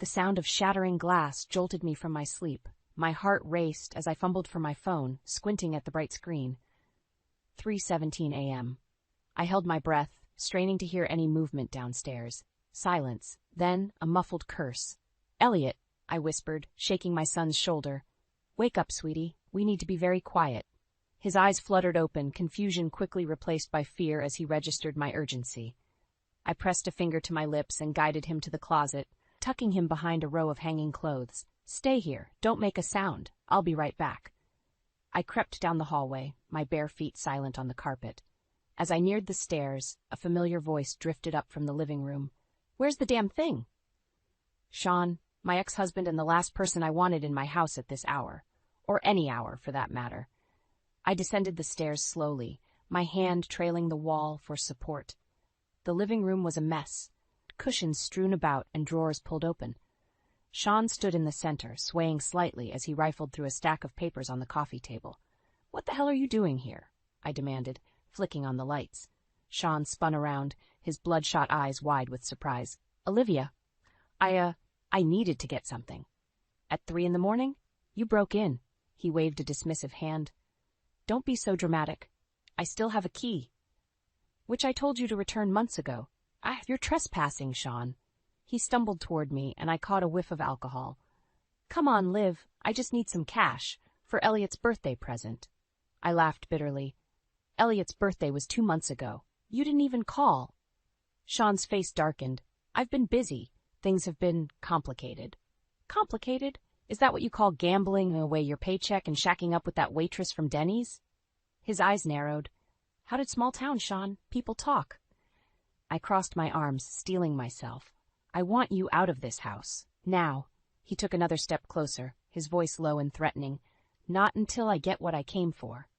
The sound of shattering glass jolted me from my sleep. My heart raced as I fumbled for my phone, squinting at the bright screen. 3:17 a.m. I held my breath, straining to hear any movement downstairs. Silence, then a muffled curse. "Elliot," I whispered, shaking my son's shoulder. "Wake up, sweetie. We need to be very quiet." His eyes fluttered open, confusion quickly replaced by fear as he registered my urgency. I pressed a finger to my lips and guided him to the closet, tucking him behind a row of hanging clothes. "Stay here. Don't make a sound. I'll be right back." I crept down the hallway, my bare feet silent on the carpet. As I neared the stairs, a familiar voice drifted up from the living room. "Where's the damn thing?" "Sean, my ex-husband and the last person I wanted in my house at this hour. Or any hour, for that matter." I descended the stairs slowly, my hand trailing the wall for support. The living room was a mess, cushions strewn about and drawers pulled open. Sean stood in the center, swaying slightly as he rifled through a stack of papers on the coffee table. "What the hell are you doing here?" I demanded, flicking on the lights. Sean spun around, his bloodshot eyes wide with surprise. "Olivia, I needed to get something." "At 3 a.m? You broke in." He waved a dismissive hand. "Don't be so dramatic. I still have a key." "Which I told you to return months ago." You're trespassing, Sean." He stumbled toward me, and I caught a whiff of alcohol. "Come on, Liv. I just need some cash for Elliot's birthday present." I laughed bitterly. "Elliot's birthday was 2 months ago. You didn't even call." Sean's face darkened. "I've been busy. Things have been complicated." "Complicated? Is that what you call gambling away your paycheck and shacking up with that waitress from Denny's?" His eyes narrowed. "How did small town, Sean? People talk." I crossed my arms, steeling myself. "I want you out of this house. Now." He took another step closer, his voice low and threatening. "Not until I get what I came for."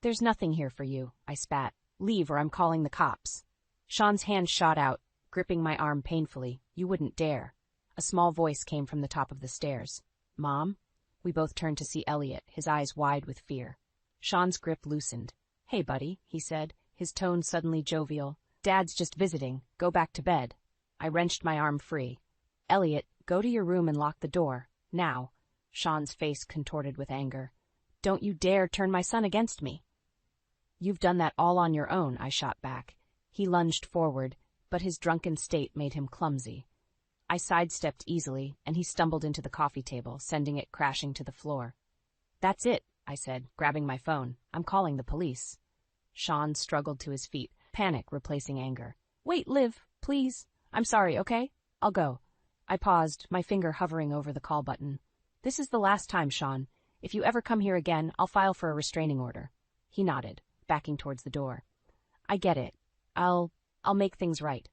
"There's nothing here for you," I spat. "Leave or I'm calling the cops." Sean's hand shot out, gripping my arm painfully. "You wouldn't dare." A small voice came from the top of the stairs. "Mom?" We both turned to see Elliot, his eyes wide with fear. Sean's grip loosened. "Hey, buddy," he said, his tone suddenly jovial. "Dad's just visiting. Go back to bed." I wrenched my arm free. "Elliot, go to your room and lock the door. Now." Sean's face contorted with anger. "Don't you dare turn my son against me." "You've done that all on your own," I shot back. He lunged forward, but his drunken state made him clumsy. I sidestepped easily, and he stumbled into the coffee table, sending it crashing to the floor. "That's it," I said, grabbing my phone. "I'm calling the police." Sean struggled to his feet, panic replacing anger. "Wait, Liv, please. I'm sorry, okay? I'll go." I paused, my finger hovering over the call button. "This is the last time, Sean. If you ever come here again, I'll file for a restraining order." He nodded, backing towards the door. "I get it. I'll make things right."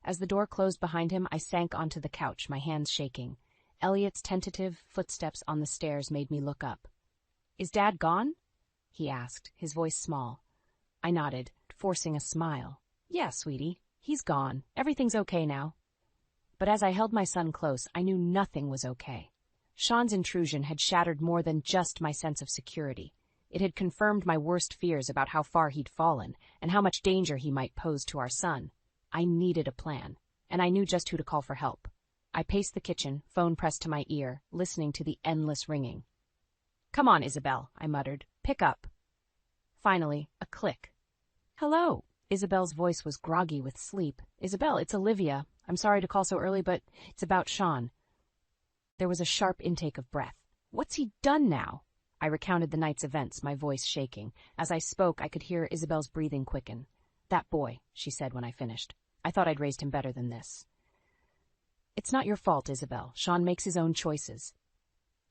As the door closed behind him, I sank onto the couch, my hands shaking. Elliot's tentative footsteps on the stairs made me look up. "Is Dad gone?" he asked, his voice small. I nodded, forcing a smile. "Yeah, sweetie, he's gone. Everything's okay now." But as I held my son close, I knew nothing was okay. Sean's intrusion had shattered more than just my sense of security. It had confirmed my worst fears about how far he'd fallen and how much danger he might pose to our son. I needed a plan, and I knew just who to call for help. I paced the kitchen, phone pressed to my ear, listening to the endless ringing. "Come on, Isabel," I muttered. "Pick up." Finally, a click. "Hello." Isabel's voice was groggy with sleep. "Isabel, it's Olivia. I'm sorry to call so early, but it's about Sean." There was a sharp intake of breath. "What's he done now?" I recounted the night's events, my voice shaking. As I spoke, I could hear Isabel's breathing quicken. "That boy," she said when I finished. "I thought I'd raised him better than this." "It's not your fault, Isabel. Sean makes his own choices."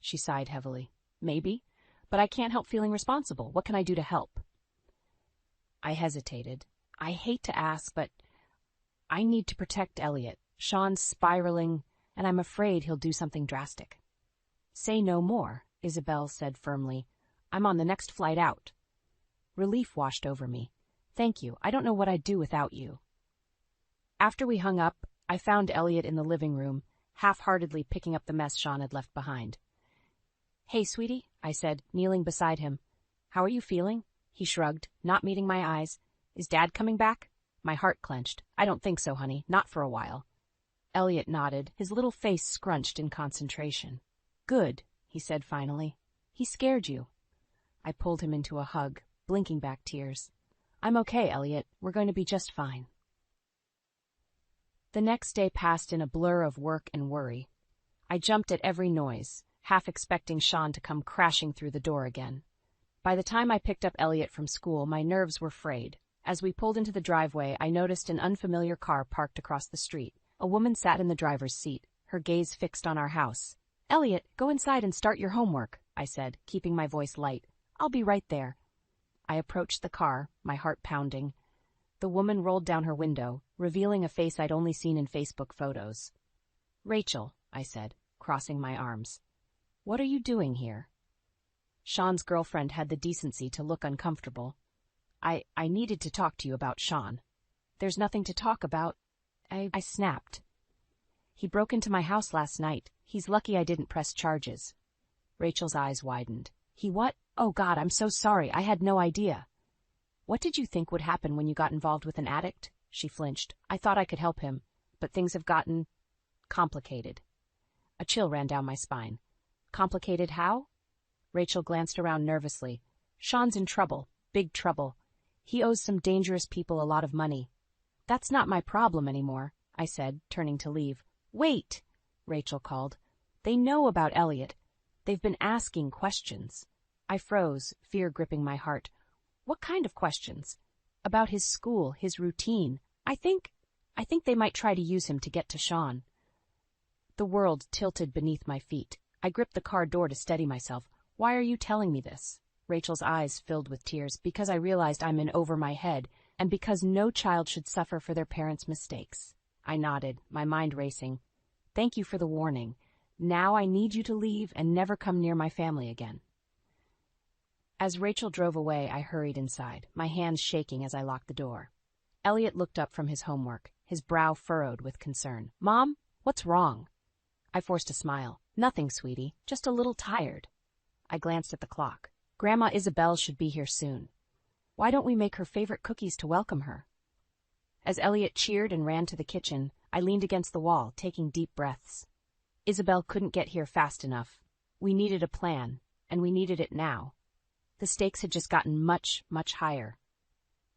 She sighed heavily. "Maybe, but I can't help feeling responsible. What can I do to help?" I hesitated. I hate to ask, but I need to protect Elliot. Sean's spiraling, and I'm afraid he'll do something drastic. "Say no more," Isabel said firmly. "I'm on the next flight out." Relief washed over me. "Thank you. I don't know what I'd do without you." After we hung up, I found Elliot in the living room, half-heartedly picking up the mess Sean had left behind. "Hey, sweetie," I said, kneeling beside him. "How are you feeling?" He shrugged, not meeting my eyes. "Is Dad coming back?" My heart clenched. "I don't think so, honey. Not for a while." Elliot nodded, his little face scrunched in concentration. Good, he said finally. He scared you. I pulled him into a hug, blinking back tears. I'm okay, Elliot. We're going to be just fine. The next day passed in a blur of work and worry. I jumped at every noise, half expecting Sean to come crashing through the door again. By the time I picked up Elliot from school, my nerves were frayed. As we pulled into the driveway, I noticed an unfamiliar car parked across the street. A woman sat in the driver's seat, her gaze fixed on our house. Elliot, go inside and start your homework, I said, keeping my voice light. I'll be right there. I approached the car, my heart pounding. The woman rolled down her window, revealing a face I'd only seen in Facebook photos. Rachel, I said, crossing my arms. What are you doing here? Sean's girlfriend had the decency to look uncomfortable. I needed to talk to you about Sean. There's nothing to talk about. I snapped. He broke into my house last night. He's lucky I didn't press charges. Rachel's eyes widened. He what? Oh God, I'm so sorry. I had no idea. What did you think would happen when you got involved with an addict? She flinched. I thought I could help him, but things have gotten complicated. A chill ran down my spine. Complicated how? Rachel glanced around nervously. Sean's in trouble. Big trouble. He owes some dangerous people a lot of money. That's not my problem anymore, I said, turning to leave. Wait, Rachel called. They know about Elliot. They've been asking questions. I froze, fear gripping my heart. What kind of questions? About his school, his routine. I think they might try to use him to get to Sean. The world tilted beneath my feet. I gripped the car door to steady myself. Why are you telling me this? Rachel's eyes filled with tears. Because I realized I'm in over my head, and because no child should suffer for their parents' mistakes. I nodded, my mind racing. Thank you for the warning. Now I need you to leave and never come near my family again. As Rachel drove away, I hurried inside, my hands shaking as I locked the door. Elliot looked up from his homework, his brow furrowed with concern. Mom, what's wrong? I forced a smile. Nothing, sweetie, just a little tired. I glanced at the clock. Grandma Isabel should be here soon. Why don't we make her favorite cookies to welcome her? As Elliot cheered and ran to the kitchen, I leaned against the wall, taking deep breaths. Isabel couldn't get here fast enough. We needed a plan, and we needed it now. The stakes had just gotten much, much higher.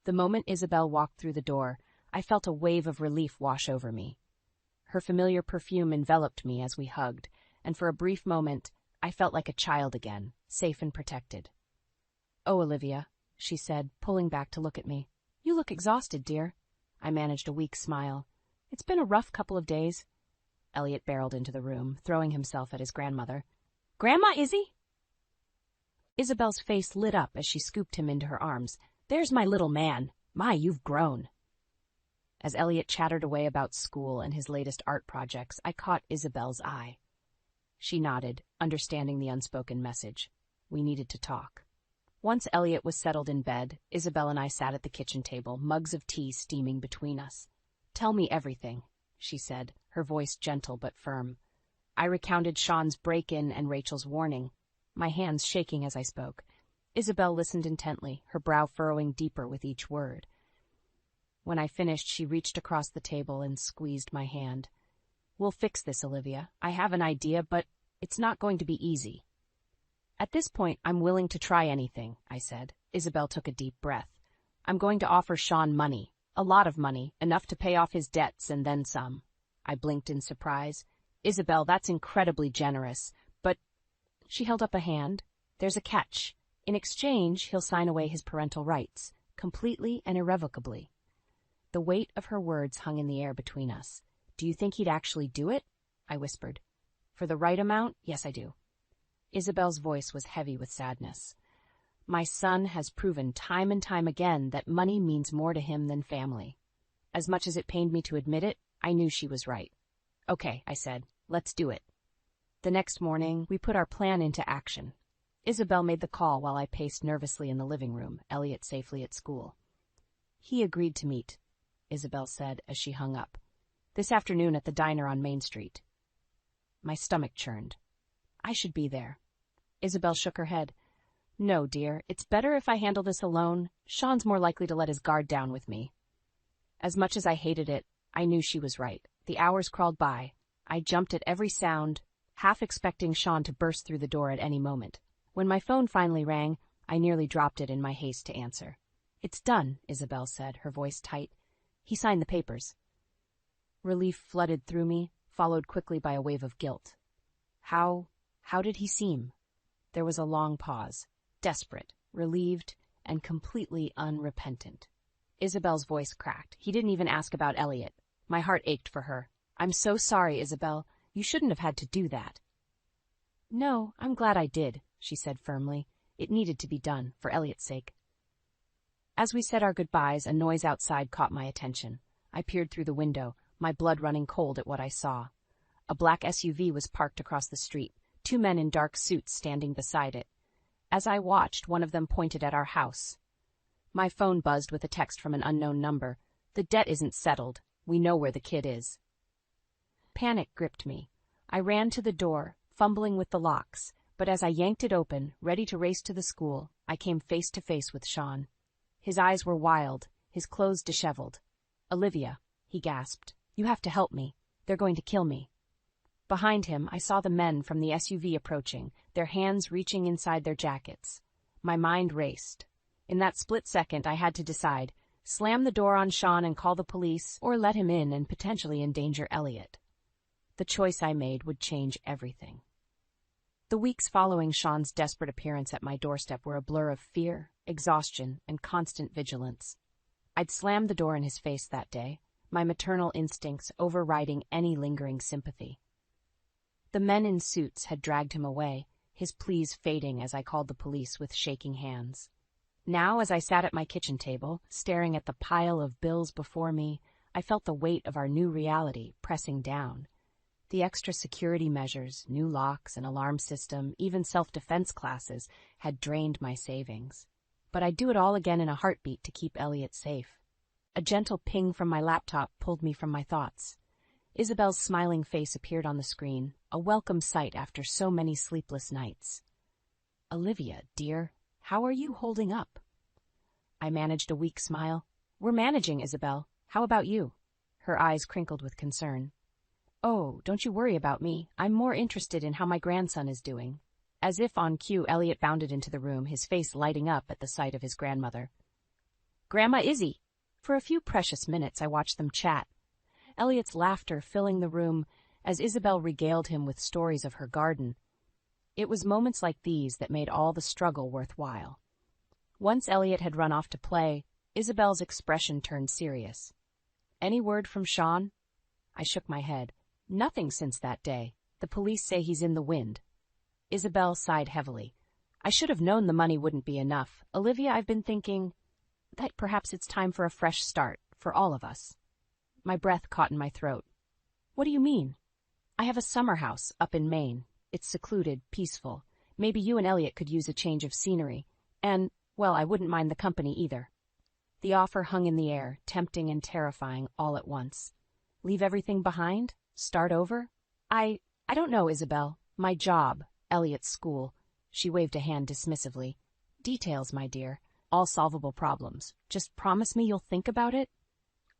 The moment Isabel walked through the door, I felt a wave of relief wash over me. Her familiar perfume enveloped me as we hugged, and for a brief moment, I felt like a child again, safe and protected. Oh, Olivia, she said, pulling back to look at me. You look exhausted, dear. I managed a weak smile. It's been a rough couple of days. Elliot barreled into the room, throwing himself at his grandmother. Grandma Izzy? Isabel's face lit up as she scooped him into her arms. There's my little man. My, you've grown. As Elliot chattered away about school and his latest art projects, I caught Isabel's eye. She nodded, understanding the unspoken message. We needed to talk. Once Elliot was settled in bed, Isabel and I sat at the kitchen table, mugs of tea steaming between us. Tell me everything, she said, her voice gentle but firm. I recounted Sean's break-in and Rachel's warning, my hands shaking as I spoke. Isabel listened intently, her brow furrowing deeper with each word. When I finished, she reached across the table and squeezed my hand. We'll fix this, Olivia. I have an idea, but it's not going to be easy. At this point, I'm willing to try anything, I said. Isabel took a deep breath. I'm going to offer Sean money. A lot of money, enough to pay off his debts and then some. I blinked in surprise. Isabel, that's incredibly generous, but... She held up a hand. There's a catch. In exchange, he'll sign away his parental rights, completely and irrevocably. The weight of her words hung in the air between us. Do you think he'd actually do it? I whispered. For the right amount, yes, I do. Isabel's voice was heavy with sadness. My son has proven time and time again that money means more to him than family. As much as it pained me to admit it, I knew she was right. Okay, I said, let's do it. The next morning, we put our plan into action. Isabel made the call while I paced nervously in the living room, Elliot safely at school. He agreed to meet, Isabel said as she hung up. This afternoon at the diner on Main Street. My stomach churned. I should be there. Isabel shook her head. No, dear, it's better if I handle this alone. Sean's more likely to let his guard down with me. As much as I hated it, I knew she was right. The hours crawled by. I jumped at every sound, half expecting Sean to burst through the door at any moment. When my phone finally rang, I nearly dropped it in my haste to answer. "It's done," Isabel said, her voice tight. "He signed the papers." Relief flooded through me, followed quickly by a wave of guilt. How did he seem? There was a long pause, desperate, relieved, and completely unrepentant. Isabel's voice cracked. "He didn't even ask about Elliot." My heart ached for her. "I'm so sorry, Isabel. You shouldn't have had to do that." "No, I'm glad I did," she said firmly. "It needed to be done, for Elliot's sake." As we said our goodbyes, a noise outside caught my attention. I peered through the window, my blood running cold at what I saw. A black SUV was parked across the street, 2 men in dark suits standing beside it. As I watched, one of them pointed at our house. My phone buzzed with a text from an unknown number. "The debt isn't settled. We know where the kid is." Panic gripped me. I ran to the door, fumbling with the locks, but as I yanked it open, ready to race to the school, I came face to face with Sean. His eyes were wild, his clothes disheveled. "Olivia," he gasped, "you have to help me. They're going to kill me." Behind him, I saw the men from the SUV approaching, their hands reaching inside their jackets. My mind raced. In that split second, I had to decide: slam the door on Sean and call the police, or let him in and potentially endanger Elliot. The choice I made would change everything. The weeks following Sean's desperate appearance at my doorstep were a blur of fear, exhaustion, and constant vigilance. I'd slammed the door in his face that day, my maternal instincts overriding any lingering sympathy. The men in suits had dragged him away, his pleas fading as I called the police with shaking hands. Now, as I sat at my kitchen table, staring at the pile of bills before me, I felt the weight of our new reality pressing down. The extra security measures, new locks, an alarm system, even self-defense classes had drained my savings. But I'd do it all again in a heartbeat to keep Elliot safe. A gentle ping from my laptop pulled me from my thoughts. Isabel's smiling face appeared on the screen, a welcome sight after so many sleepless nights. "Olivia, dear, how are you holding up?" I managed a weak smile. "We're managing, Isabel. How about you?" Her eyes crinkled with concern. "Oh, don't you worry about me. I'm more interested in how my grandson is doing." As if on cue, Elliot bounded into the room, his face lighting up at the sight of his grandmother. "Grandma Izzy!" For a few precious minutes, I watched them chat, Elliot's laughter filling the room as Isabel regaled him with stories of her garden. It was moments like these that made all the struggle worthwhile. Once Elliot had run off to play, Isabel's expression turned serious. "Any word from Sean?" I shook my head. "Nothing since that day. The police say he's in the wind." Isabel sighed heavily. "I should have known the money wouldn't be enough. Olivia, I've been thinking that perhaps it's time for a fresh start, for all of us." My breath caught in my throat. "What do you mean?" "I have a summer house up in Maine. It's secluded, peaceful. Maybe you and Elliot could use a change of scenery. And, well, I wouldn't mind the company either." The offer hung in the air, tempting and terrifying all at once. Leave everything behind? Start over? I don't know, Isabel. My job, Elliot's school. She waved a hand dismissively. "Details, my dear. All solvable problems. Just promise me you'll think about it?"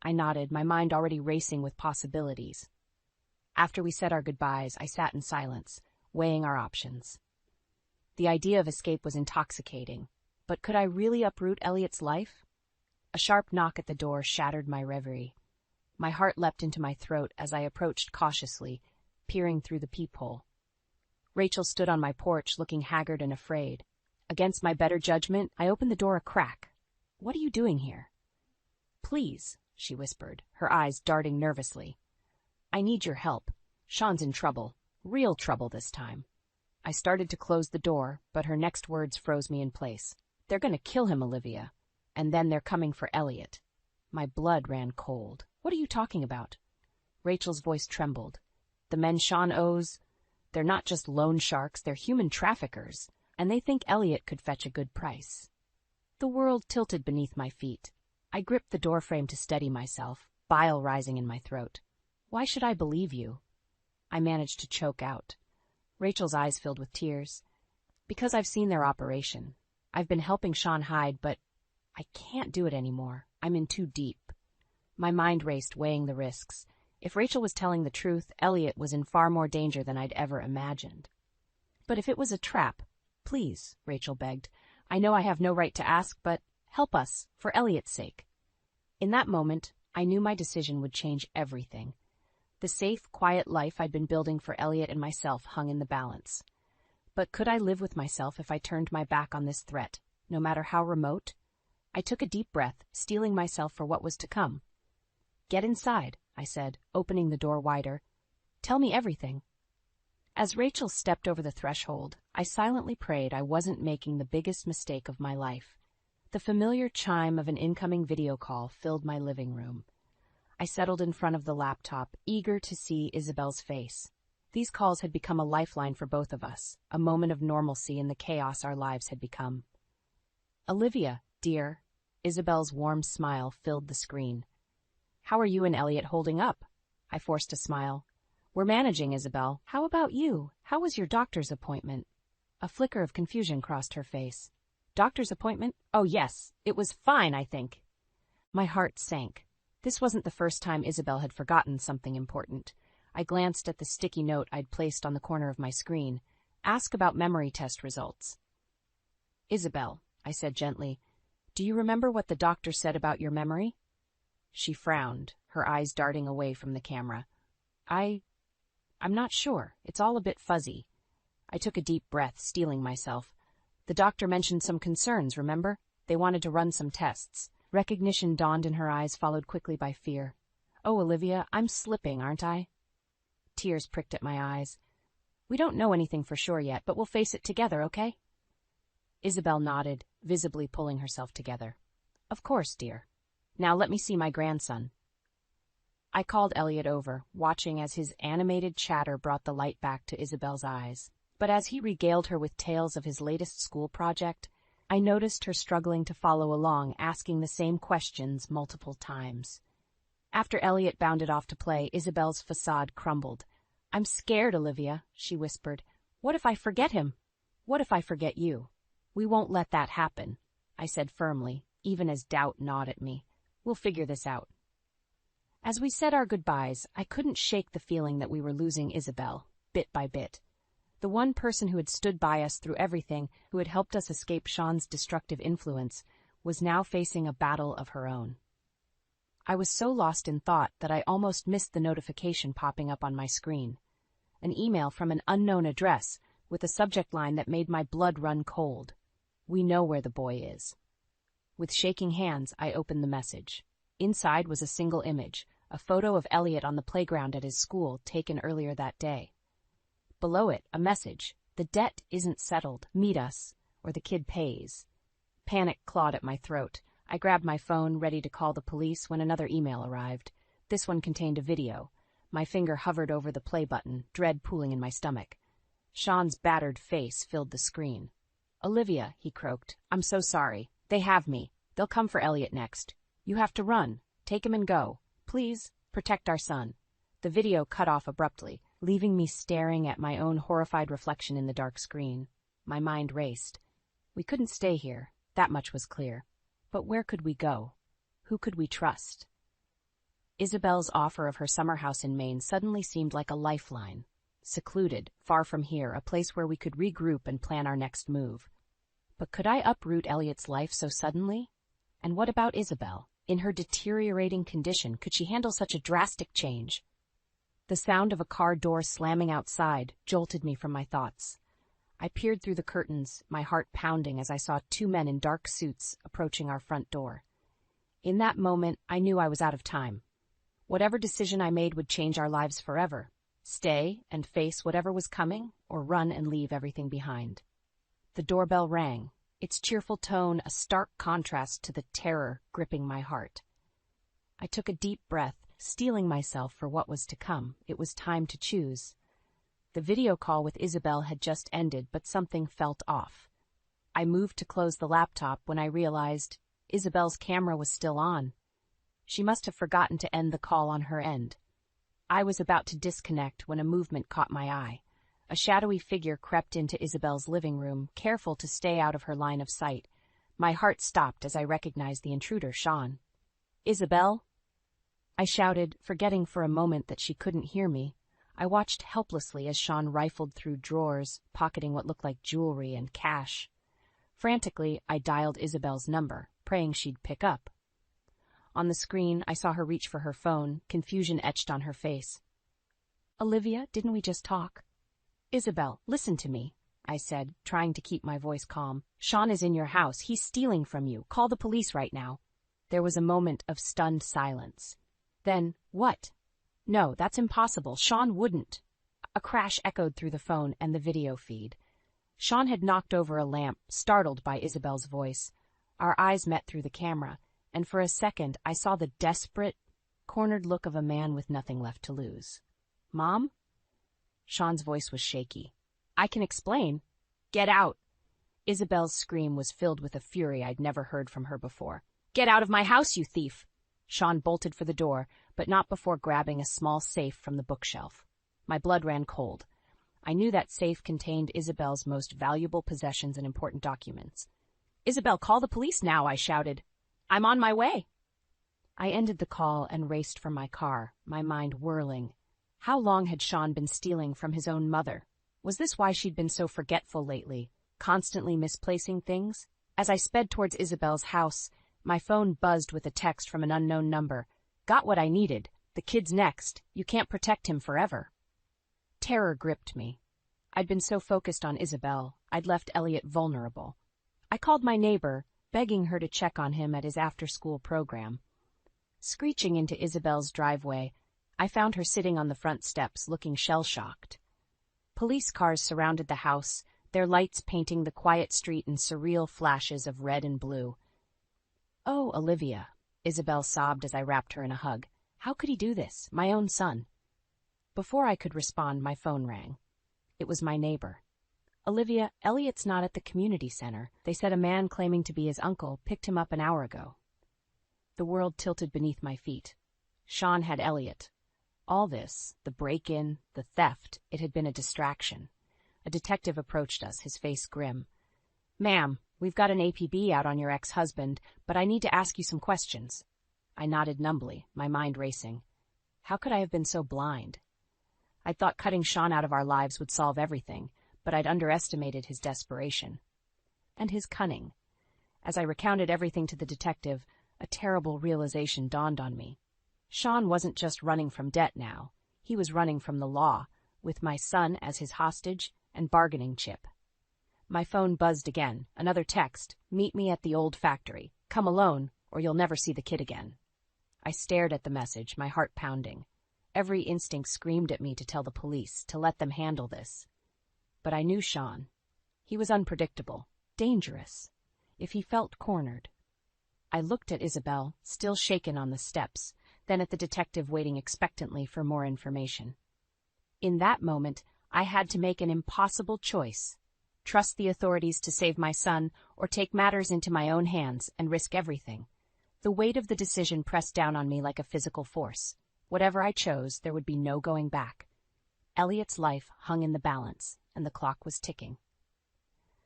I nodded, my mind already racing with possibilities. After we said our goodbyes, I sat in silence, weighing our options. The idea of escape was intoxicating, but could I really uproot Elliot's life? A sharp knock at the door shattered my reverie. My heart leapt into my throat as I approached cautiously, peering through the peephole. Rachel stood on my porch, looking haggard and afraid. Against my better judgment, I opened the door a crack. "What are you doing here?" "Please," she whispered, her eyes darting nervously. "I need your help. Sean's in trouble. Real trouble this time." I started to close the door, but her next words froze me in place. "They're going to kill him, Olivia. And then they're coming for Elliot." My blood ran cold. "What are you talking about?" Rachel's voice trembled. "The men Sean owes, they're not just loan sharks, they're human traffickers, and they think Elliot could fetch a good price." The world tilted beneath my feet. I gripped the doorframe to steady myself, bile rising in my throat. "Why should I believe you?" I managed to choke out. Rachel's eyes filled with tears. "Because I've seen their operation. I've been helping Sean hide, but I can't do it anymore. I'm in too deep." My mind raced, weighing the risks. If Rachel was telling the truth, Elliot was in far more danger than I'd ever imagined. But if it was a trap, please, Rachel begged. I know I have no right to ask, but help us, for Elliot's sake. In that moment, I knew my decision would change everything. The safe, quiet life I'd been building for Elliot and myself hung in the balance. But could I live with myself if I turned my back on this threat, no matter how remote? I took a deep breath, steeling myself for what was to come. Get inside, I said, opening the door wider. Tell me everything. As Rachel stepped over the threshold, I silently prayed I wasn't making the biggest mistake of my life. The familiar chime of an incoming video call filled my living room. I settled in front of the laptop, eager to see Isabel's face. These calls had become a lifeline for both of us, a moment of normalcy in the chaos our lives had become. Olivia, dear. Isabel's warm smile filled the screen. How are you and Elliot holding up? I forced a smile. We're managing, Isabel. How about you? How was your doctor's appointment? A flicker of confusion crossed her face. Doctor's appointment? Oh, yes. It was fine, I think. My heart sank. This wasn't the first time Isabel had forgotten something important. I glanced at the sticky note I'd placed on the corner of my screen. Ask about memory test results. Isabel, I said gently, do you remember what the doctor said about your memory? She frowned, her eyes darting away from the camera. I'm not sure. It's all a bit fuzzy. I took a deep breath, steeling myself. The doctor mentioned some concerns, remember? They wanted to run some tests. Recognition dawned in her eyes, followed quickly by fear. Oh, Olivia, I'm slipping, aren't I? Tears pricked at my eyes. We don't know anything for sure yet, but we'll face it together, okay? Isabel nodded, visibly pulling herself together. Of course, dear. Now let me see my grandson. I called Elliot over, watching as his animated chatter brought the light back to Isabel's eyes. But as he regaled her with tales of his latest school project, I noticed her struggling to follow along, asking the same questions multiple times. After Elliot bounded off to play, Isabel's facade crumbled. I'm scared, Olivia, she whispered. What if I forget him? What if I forget you? We won't let that happen, I said firmly, even as doubt gnawed at me. We'll figure this out. As we said our goodbyes, I couldn't shake the feeling that we were losing Isabel, bit by bit. The one person who had stood by us through everything, who had helped us escape Sean's destructive influence, was now facing a battle of her own. I was so lost in thought that I almost missed the notification popping up on my screen. An email from an unknown address, with a subject line that made my blood run cold. We know where the boy is. With shaking hands, I opened the message. Inside was a single image, a photo of Elliot on the playground at his school taken earlier that day. Below it, a message. The debt isn't settled. Meet us, or the kid pays. Panic clawed at my throat. I grabbed my phone, ready to call the police, when another email arrived. This one contained a video. My finger hovered over the play button, dread pooling in my stomach. Sean's battered face filled the screen. Olivia, he croaked. I'm so sorry. They have me. They'll come for Elliot next. You have to run. Take him and go. Please, protect our son. The video cut off abruptly, leaving me staring at my own horrified reflection in the dark screen. My mind raced. We couldn't stay here. That much was clear. But where could we go? Who could we trust? Isabel's offer of her summer house in Maine suddenly seemed like a lifeline. Secluded, far from here, a place where we could regroup and plan our next move. But could I uproot Elliot's life so suddenly? And what about Isabel? In her deteriorating condition, could she handle such a drastic change? The sound of a car door slamming outside jolted me from my thoughts. I peered through the curtains, my heart pounding as I saw two men in dark suits approaching our front door. In that moment, I knew I was out of time. Whatever decision I made would change our lives forever. Stay and face whatever was coming, or run and leave everything behind. The doorbell rang, its cheerful tone a stark contrast to the terror gripping my heart. I took a deep breath, steeling myself for what was to come. It was time to choose. The video call with Isabel had just ended, but something felt off. I moved to close the laptop when I realized Isabel's camera was still on. She must have forgotten to end the call on her end. I was about to disconnect when a movement caught my eye. A shadowy figure crept into Isabel's living room, careful to stay out of her line of sight. My heart stopped as I recognized the intruder, Sean. Isabel? I shouted, forgetting for a moment that she couldn't hear me. I watched helplessly as Sean rifled through drawers, pocketing what looked like jewelry and cash. Frantically, I dialed Isabel's number, praying she'd pick up. On the screen, I saw her reach for her phone, confusion etched on her face. "Olivia, didn't we just talk?" "Isabel, listen to me," I said, trying to keep my voice calm. "Sean is in your house. He's stealing from you. Call the police right now." There was a moment of stunned silence. Then, "What?" "No, that's impossible. Sean wouldn't." A crash echoed through the phone and the video feed. Sean had knocked over a lamp, startled by Isabel's voice. Our eyes met through the camera, and for a second I saw the desperate, cornered look of a man with nothing left to lose. "Mom?" Sean's voice was shaky. "I can explain." "Get out!" Isabel's scream was filled with a fury I'd never heard from her before. "Get out of my house, you thief!" Sean bolted for the door, but not before grabbing a small safe from the bookshelf. My blood ran cold. I knew that safe contained Isabel's most valuable possessions and important documents. "Isabel, call the police now," I shouted. "I'm on my way." I ended the call and raced for my car, my mind whirling. How long had Sean been stealing from his own mother? Was this why she'd been so forgetful lately, constantly misplacing things? As I sped towards Isabel's house, my phone buzzed with a text from an unknown number. "Got what I needed. The kid's next. You can't protect him forever." Terror gripped me. I'd been so focused on Isabel, I'd left Elliot vulnerable. I called my neighbor, begging her to check on him at his after-school program. Screeching into Isabel's driveway, I found her sitting on the front steps, looking shell-shocked. Police cars surrounded the house, their lights painting the quiet street in surreal flashes of red and blue. "Oh, Olivia," Isabel sobbed as I wrapped her in a hug. "How could he do this? My own son." Before I could respond, my phone rang. It was my neighbor. "Olivia, Elliot's not at the community center. They said a man claiming to be his uncle picked him up an hour ago." The world tilted beneath my feet. Sean had Elliot. All this, the break-in, the theft, it had been a distraction. A detective approached us, his face grim. "Ma'am, we've got an APB out on your ex-husband, but I need to ask you some questions." I nodded numbly, my mind racing. How could I have been so blind? I'd thought cutting Sean out of our lives would solve everything, but I'd underestimated his desperation. And his cunning. As I recounted everything to the detective, a terrible realization dawned on me. Sean wasn't just running from debt now. He was running from the law, with my son as his hostage and bargaining chip. My phone buzzed again, another text. "Meet me at the old factory. Come alone, or you'll never see the kid again." I stared at the message, my heart pounding. Every instinct screamed at me to tell the police, to let them handle this. But I knew Sean. He was unpredictable, dangerous. If he felt cornered. I looked at Isabel, still shaken on the steps, then at the detective waiting expectantly for more information. In that moment, I had to make an impossible choice. Trust the authorities to save my son, or take matters into my own hands and risk everything. The weight of the decision pressed down on me like a physical force. Whatever I chose, there would be no going back. Elliot's life hung in the balance, and the clock was ticking.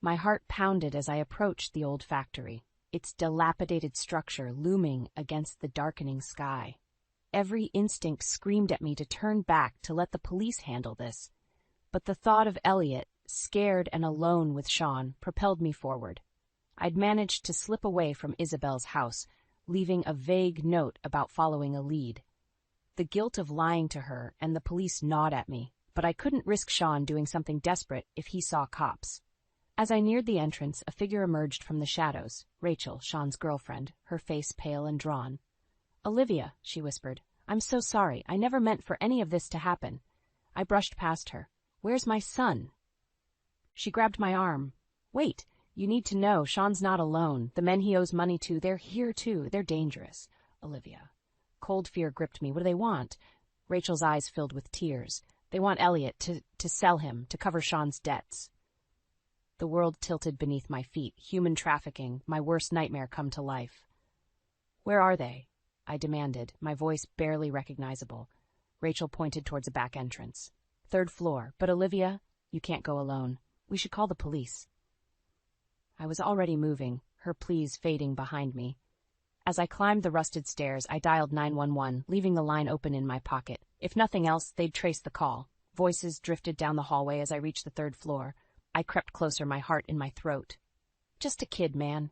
My heart pounded as I approached the old factory, its dilapidated structure looming against the darkening sky. Every instinct screamed at me to turn back, to let the police handle this. But the thought of Elliot, scared and alone with Sean, propelled me forward. I'd managed to slip away from Isabel's house, leaving a vague note about following a lead. The guilt of lying to her and the police gnawed at me, but I couldn't risk Sean doing something desperate if he saw cops. As I neared the entrance, a figure emerged from the shadows, Rachel, Sean's girlfriend, her face pale and drawn. "Olivia," she whispered, "I'm so sorry. I never meant for any of this to happen." I brushed past her. "Where's my son?" She grabbed my arm. "Wait, you need to know, Sean's not alone. The men he owes money to, they're here too. They're dangerous." "Olivia." Cold fear gripped me. "What do they want?" Rachel's eyes filled with tears. "They want Elliot to sell him, to cover Sean's debts." The world tilted beneath my feet, human trafficking, my worst nightmare come to life. "Where are they?" I demanded, my voice barely recognizable. Rachel pointed towards a back entrance. "Third floor, but Olivia, you can't go alone. We should call the police." I was already moving, her pleas fading behind me. As I climbed the rusted stairs, I dialed 911, leaving the line open in my pocket. If nothing else, they'd trace the call. Voices drifted down the hallway as I reached the third floor. I crept closer, my heart in my throat. Just a kid, man.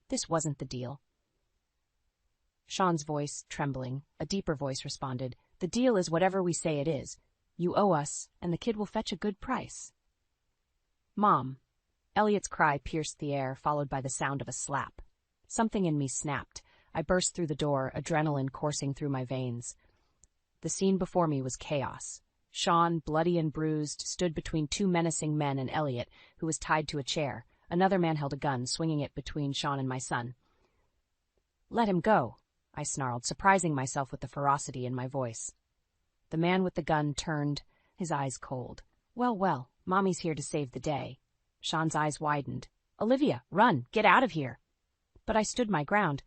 This wasn't the deal. Sean's voice, trembling, a deeper voice responded, "The deal is whatever we say it is. You owe us, and the kid will fetch a good price." "Mom." Elliot's cry pierced the air, followed by the sound of a slap. Something in me snapped. I burst through the door, adrenaline coursing through my veins. The scene before me was chaos. Sean, bloody and bruised, stood between two menacing men and Elliot, who was tied to a chair. Another man held a gun, swinging it between Sean and my son. "Let him go," I snarled, surprising myself with the ferocity in my voice. The man with the gun turned, his eyes cold. Well, Mommy's here to save the day." Sean's eyes widened. "Olivia, run! Get out of here!" But I stood my ground.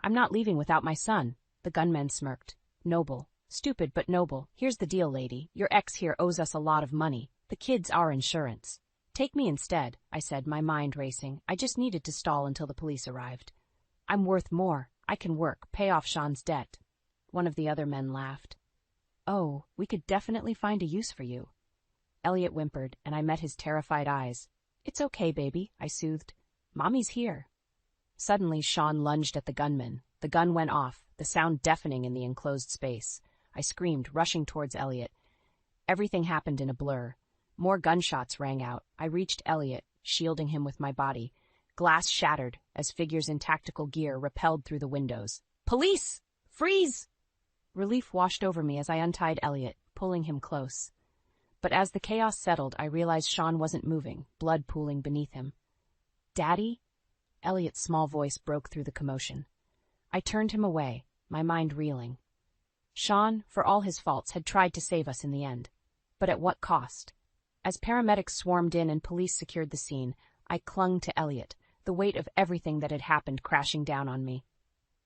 "I'm not leaving without my son." The gunman smirked. "Noble. Stupid, but noble. Here's the deal, lady. Your ex here owes us a lot of money. The kid's our insurance." "Take me instead," I said, my mind racing. I just needed to stall until the police arrived. "I'm worth more. I can work, pay off Sean's debt." One of the other men laughed. "Oh, we could definitely find a use for you." Elliot whimpered, and I met his terrified eyes. "It's okay, baby," I soothed. "Mommy's here." Suddenly, Sean lunged at the gunman. The gun went off, the sound deafening in the enclosed space. I screamed, rushing towards Elliot. Everything happened in a blur. More gunshots rang out. I reached Elliot, shielding him with my body. Glass shattered as figures in tactical gear rappelled through the windows. "Police! Freeze!" Relief washed over me as I untied Elliot, pulling him close. But as the chaos settled, I realized Sean wasn't moving, blood pooling beneath him. "Daddy?" Elliot's small voice broke through the commotion. I turned him away, my mind reeling. Sean, for all his faults, had tried to save us in the end. But at what cost? As paramedics swarmed in and police secured the scene, I clung to Elliot, the weight of everything that had happened crashing down on me.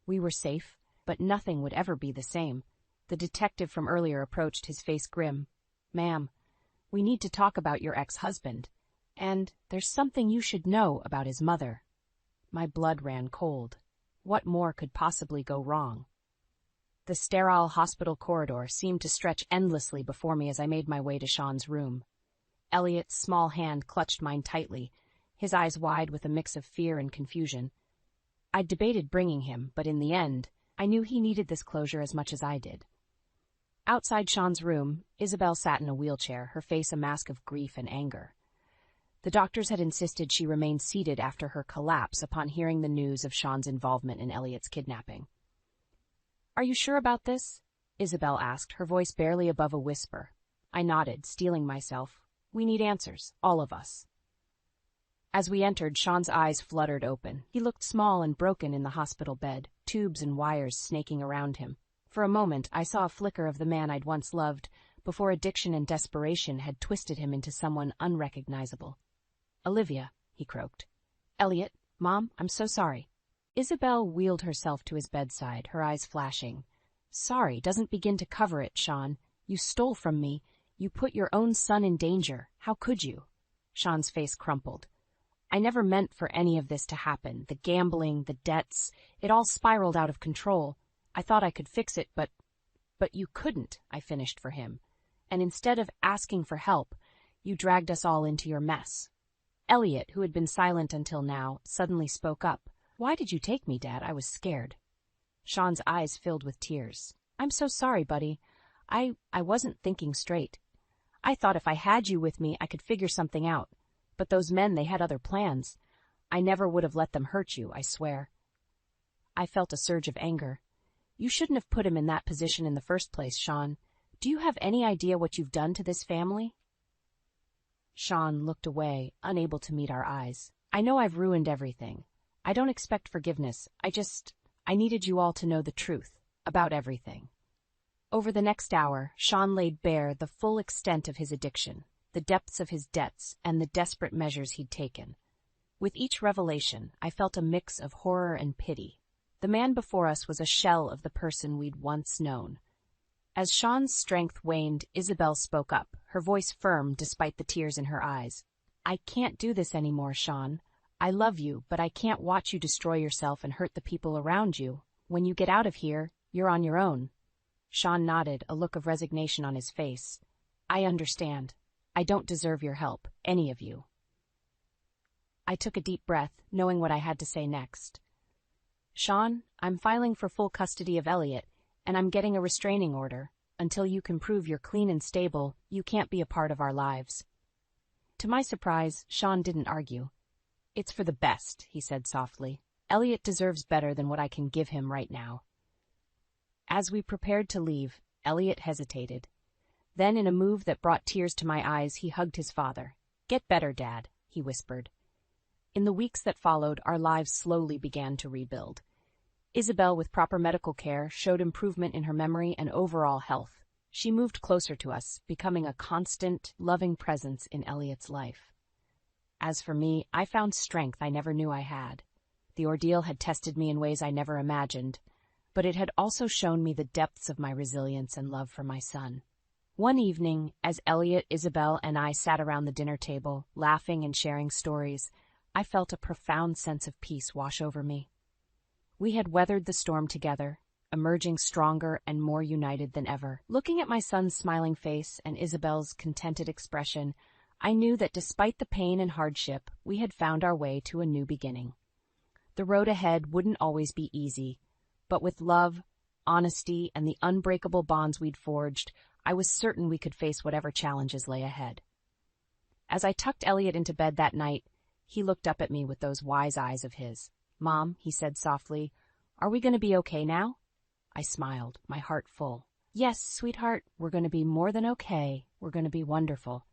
We were safe, but nothing would ever be the same. The detective from earlier approached, his face grim. "Ma'am, we need to talk about your ex-husband. And there's something you should know about his mother." My blood ran cold. What more could possibly go wrong? The sterile hospital corridor seemed to stretch endlessly before me as I made my way to Sean's room. Elliot's small hand clutched mine tightly, his eyes wide with a mix of fear and confusion. I'd debated bringing him, but in the end, I knew he needed this closure as much as I did. Outside Sean's room, Isabel sat in a wheelchair, her face a mask of grief and anger. The doctors had insisted she remain seated after her collapse upon hearing the news of Sean's involvement in Elliot's kidnapping. "Are you sure about this?" Isabel asked, her voice barely above a whisper. I nodded, steeling myself. "We need answers, all of us." As we entered, Sean's eyes fluttered open. He looked small and broken in the hospital bed, tubes and wires snaking around him. For a moment, I saw a flicker of the man I'd once loved, before addiction and desperation had twisted him into someone unrecognizable. "Olivia," he croaked. "Elliot, Mom, I'm so sorry." Isabel wheeled herself to his bedside, her eyes flashing. "Sorry doesn't begin to cover it, Sean. You stole from me. You put your own son in danger. How could you?" Sean's face crumpled. "I never meant for any of this to happen. The gambling, the debts, it all spiraled out of control. I thought I could fix it, but you couldn't," I finished for him. "And instead of asking for help, you dragged us all into your mess." Elliot, who had been silent until now, suddenly spoke up. "Why did you take me, Dad? I was scared." Sean's eyes filled with tears. "I'm so sorry, buddy. I wasn't thinking straight. I thought if I had you with me, I could figure something out. But those men, they had other plans. I never would have let them hurt you, I swear." I felt a surge of anger. "You shouldn't have put him in that position in the first place, Sean. Do you have any idea what you've done to this family?" Sean looked away, unable to meet our eyes. "I know I've ruined everything. I don't expect forgiveness. I needed you all to know the truth about everything." Over the next hour, Sean laid bare the full extent of his addiction, the depths of his debts, and the desperate measures he'd taken. With each revelation, I felt a mix of horror and pity. The man before us was a shell of the person we'd once known. As Sean's strength waned, Isabel spoke up, her voice firm despite the tears in her eyes. "I can't do this anymore, Sean. I love you, but I can't watch you destroy yourself and hurt the people around you. When you get out of here, you're on your own. Sean nodded, a look of resignation on his face. I understand. I don't deserve your help, any of you. I took a deep breath, knowing what I had to say next. Sean, I'm filing for full custody of Elliot, and I'm getting a restraining order. Until you can prove you're clean and stable, you can't be a part of our lives. To my surprise, Sean didn't argue. It's for the best, he said softly. Elliot deserves better than what I can give him right now. As we prepared to leave, Elliot hesitated. Then, in a move that brought tears to my eyes, he hugged his father. Get better, Dad, he whispered. In the weeks that followed, our lives slowly began to rebuild. Isabel, with proper medical care, showed improvement in her memory and overall health. She moved closer to us, becoming a constant, loving presence in Elliot's life. As for me, I found strength I never knew I had. The ordeal had tested me in ways I never imagined, but it had also shown me the depths of my resilience and love for my son. One evening, as Elliot, Isabel, and I sat around the dinner table, laughing and sharing stories, I felt a profound sense of peace wash over me. We had weathered the storm together, emerging stronger and more united than ever. Looking at my son's smiling face and Isabel's contented expression, I knew that despite the pain and hardship, we had found our way to a new beginning. The road ahead wouldn't always be easy, but with love, honesty, and the unbreakable bonds we'd forged, I was certain we could face whatever challenges lay ahead. As I tucked Elliot into bed that night, he looked up at me with those wise eyes of his. Mom, he said softly, are we going to be okay now? I smiled, my heart full. Yes, sweetheart, we're going to be more than okay. We're going to be wonderful.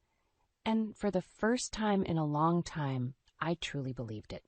And for the first time in a long time, I truly believed it.